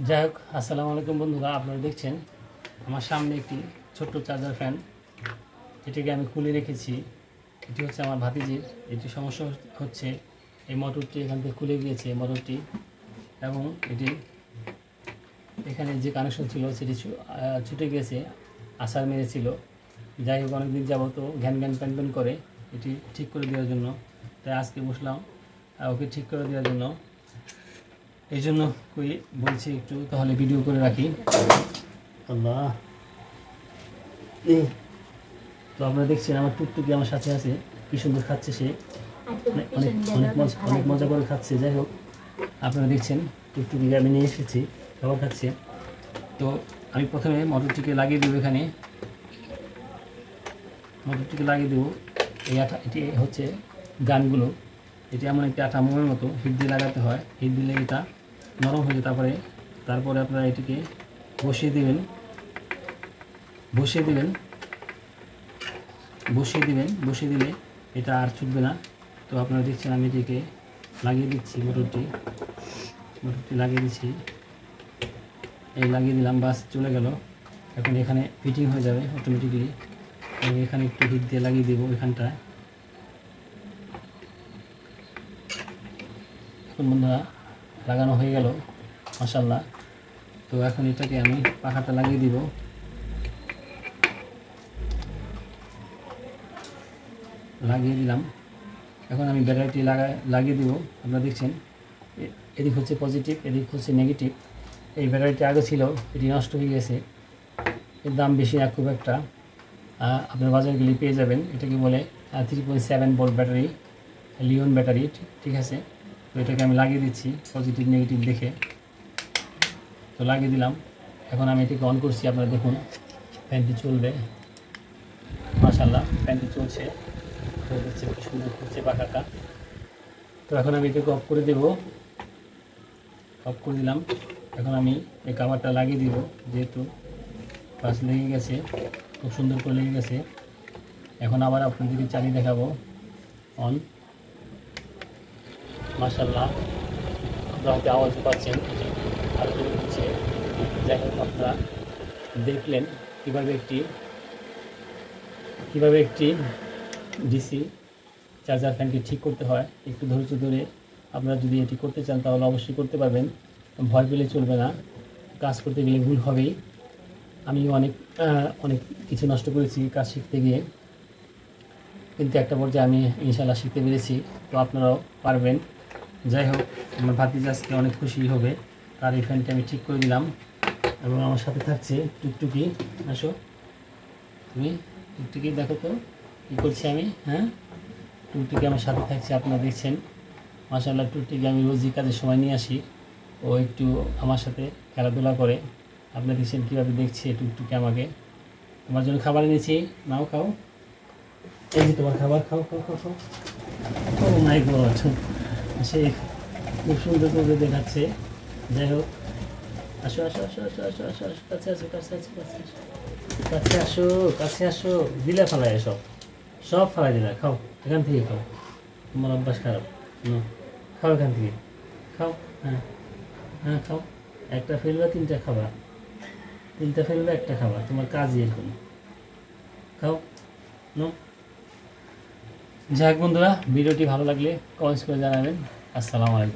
যাই হোক, আসসালামু আলাইকুম বন্ধুরা। আপনারা দেখছেন আমার সামনে একটি ছোট্ট চার্জার ফ্যান, এটিকে আমি খুলে রেখেছি। এটি হচ্ছে আমার ভাতিজির। এটি সমস্যা হচ্ছে এই মোটরটি এখান থেকে খুলে গিয়েছে মোটরটি, এবং এটি এখানে যে কানেকশন ছিল সেটি ছুটে গিয়েছে, আছাড় মেরেছিল। যাই হোক, অনেকদিন যাবত ঘ্যান ঘ্যান প্যান প্যান করে এটি ঠিক করে দেওয়ার জন্য, তাই আজকে বসলাম ওকে ঠিক করে দেওয়ার জন্য। এই জন্য বলছি একটু তাহলে ভিডিও করে রাখি। আল্লাহ, তো আপনারা দেখছেন আমার টুকটুকি আমার সাথে আছে, কি সুন্দর খাচ্ছে সে, অনেক মজা করে খাচ্ছে। যাই হোক, আপনারা দেখছেন টুকটুকিকে আমি নিয়ে এসেছি, খাবার খাচ্ছে। তো আমি প্রথমে মোটরটিকে লাগিয়ে দেবো, এখানে মোটরটিকে লাগিয়ে দেবো। এই আঠা, এটি হচ্ছে গানগুলো, এটি এমন একটি আঠা মোমের মতো, হিট দিয়ে লাগাতে হয়। হিট দিলে এটা নরম হয়ে যায়। তারপরে আপনারা এটিকে বসিয়ে দিলে এটা আর ছুটবে না। তো আপনারা দেখছেন আমি এটিকে লাগিয়ে দিচ্ছি, মোটরটি লাগিয়ে দিচ্ছি। এই লাগিয়ে দিলাম, বাস চলে গেল। এখন এখানে ফিটিং হয়ে যাবে অটোমেটিকলি। আমি এখানে একটু হিট দিয়ে লাগিয়ে দেবো এখানটায়। এখন বন্ধুরা লাগানো হয়ে গেল মাশাআল্লাহ। তো এখন এটাকে আমি পাখাটা লাগিয়ে দিব। লাগিয়ে দিলাম। এখন আমি ব্যাটারিটি লাগিয়ে দিব। আপনারা দেখছেন এদিক হচ্ছে পজিটিভ, এদিক হচ্ছে নেগেটিভ। এই ব্যাটারিটি আগে ছিল, এটি নষ্ট হয়ে গেছে। এর দাম বেশি না খুব একটা, আপনার বাজারগুলি পেয়ে যাবেন। এটাকে বলে 3.7 ভোল্ট ব্যাটারি, লিওন ব্যাটারি, ঠিক আছে। তো এটাকে আমি লাগিয়ে দিচ্ছি পজিটিভ নেগেটিভ দেখে। তো লাগিয়ে দিলাম। এখন আমি এটাকে অন করছি, আপনারা দেখুন ফ্যানটি চলবে মাশাআল্লাহ। ফ্যানটি চলছে, দেখছে কি সুন্দর ঘুরছে পাখাটা। তো এখন আমি এটাকে অফ করে দেব। অফ করে দিলাম। এখন আমি এই কাভারটা লাগিয়ে দিব, যেহেতু পাশ লেগে গেছে, খুব সুন্দর করে লেগে গেছে। এখন আবার আপনাদেরকে চালিয়ে দেখাবো। অন, মাশাআল্লাহ, আপনারা হয়তো আওয়াজ পাচ্ছেন, আরও জোরে হচ্ছে। যাই হোক, আপনারা দেখলেন কীভাবে একটি ডিসি চার্জার ফ্যানকে ঠিক করতে হয়। একটু ধৈর্য ধরে আপনারা যদি এটি করতে চান তাহলে অবশ্যই করতে পারবেন। ভয় পেলে চলবে না, কাজ করতে গেলে ভুল হবেই। আমি অনেক কিছু নষ্ট করেছি কাজ শিখতে গিয়ে, কিন্তু একটা পর্যায়ে আমি ইনশাআল্লাহ শিখতে পেরেছি। তো আপনারাও পারবেন। যাই হোক, আমার ভাতিজা আজকে অনেক খুশি হবে, তার এই ফ্যানটি আমি ঠিক করে দিলাম। এবং আমার সাথে থাকছে টুকটুকি। আসো তুমি, টুকটুকি দেখো তো কী করছি আমি। হ্যাঁ, টুকটুকি আমার সাথে থাকছে, আপনারা দেখছেন মাশাআল্লাহ। টুকটুকি আমি রোজই কাজের সময় নিয়ে আসি, ও একটু আমার সাথে খেলাধুলা করে। আপনারা দেখছেন কীভাবে দেখছে টুকটুকি আমাকে। তোমার জন্য খাবার এনেছি, নাও খাও। এই যে তোমার খাবার, খাও খাও খাও খাও। ও মাই গড, সে খুব সুন্দর করে দেখাচ্ছে। যাই হোক, আসো আসো আসো আসো আসো আসো আসো, কাছে আসো কাছে আসো কাছে আসো কাছে আসো কাছে আসো। দিলে ফালাই সব ফালাই দিলে। খাও, এখান থেকে খাও, তোমার অভ্যাস খারাপ। খাও এখান থেকে, খাও। হ্যাঁ হ্যাঁ, খাও। একটা ফেলবে, তিনটা খাবার, তিনটা ফেলবে, একটা খাবার। তোমার কাজই এরকম। খাও। নো, যাই হোক বন্ধুরা, ভিডিওটি ভালো লাগলে কমেন্টস করে জানাবেন। আসসালামু আলাইকুম।